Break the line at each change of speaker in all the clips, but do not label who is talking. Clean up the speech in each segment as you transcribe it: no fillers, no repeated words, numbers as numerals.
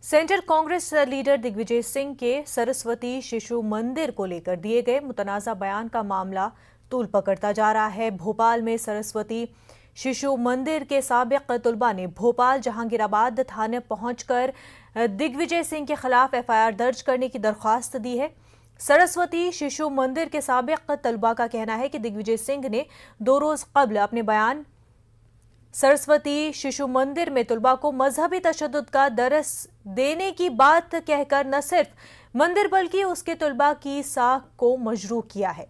Central Congress leader Digvijay Singh के सरस्वती शिशु मंदिर को लेकर दिए गए मुतनाज़ा बयान का मामला तूल पकड़ता जा रहा है। भोपाल में सरस्वती शिशु मंदिर के साबिक तलबा ने भोपाल जहांगीराबाद थाने पहुंचकर दिग्विजय सिंह के खिलाफ एफआईआर दर्ज करने की दरख्वास्त दी है। सरस्वती शिशु मंदिर के साबिक तलबा का कहना है कि दिग्विजय सिंह ने 2 रोज कबल अपने बयान सरस्वती शिशु मंदिर में तलबा को मजहबी तशद्दुद का दरस देने की बात कहकर न सिर्फ मंदिर बल्कि उसके तलबा की साख को मजरूह किया है।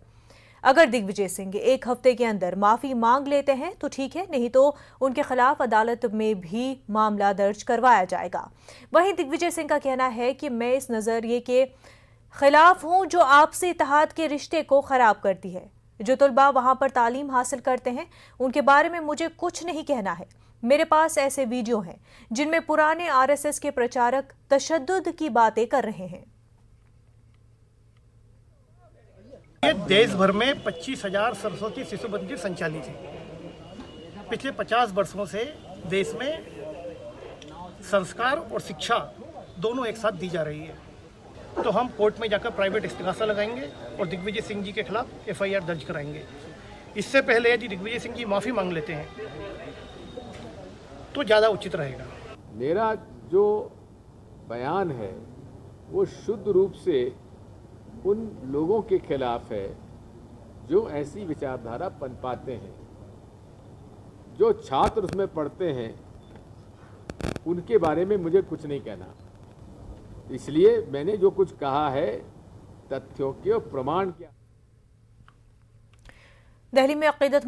अगर दिग्विजय सिंह 1 हफ्ते के अंदर माफी मांग लेते हैं तो ठीक है, नहीं तो उनके खिलाफ अदालत में भी मामला दर्ज करवाया जाएगा। वहीं दिग्विजय सिंह का कहना है कि मैं इस नजरिए के खिलाफ हूं जो आपसी इत्तेहाद के रिश्ते को खराब करती है। जो तलबा वहां पर तालीम हासिल करते हैं उनके बारे में मुझे कुछ नहीं कहना है। मेरे पास ऐसे वीडियो हैं जिनमें पुराने आरएसएस के प्रचारक तशद्दुद की बातें कर रहे हैं।
देश भर में 25,000 सरस्वती शिशु मंदिर संचालित है। पिछले 50 वर्षों से देश में संस्कार और शिक्षा दोनों एक साथ दी जा रही है। तो हम कोर्ट में जाकर प्राइवेट इस्तिगासा लगाएंगे और दिग्विजय सिंह जी के खिलाफ एफआईआर दर्ज कराएंगे। इससे पहले यदि दिग्विजय सिंह जी माफ़ी मांग लेते हैं तो ज़्यादा उचित रहेगा।
मेरा जो बयान है वो शुद्ध रूप से उन लोगों के खिलाफ है जो ऐसी विचारधारा पनपाते हैं। जो छात्र उसमें पढ़ते हैं उनके बारे में मुझे कुछ नहीं कहना, इसलिए मैंने जो कुछ कहा है तथ्यों के प्रमाण क्या।
दिल्ली में अक़ीदत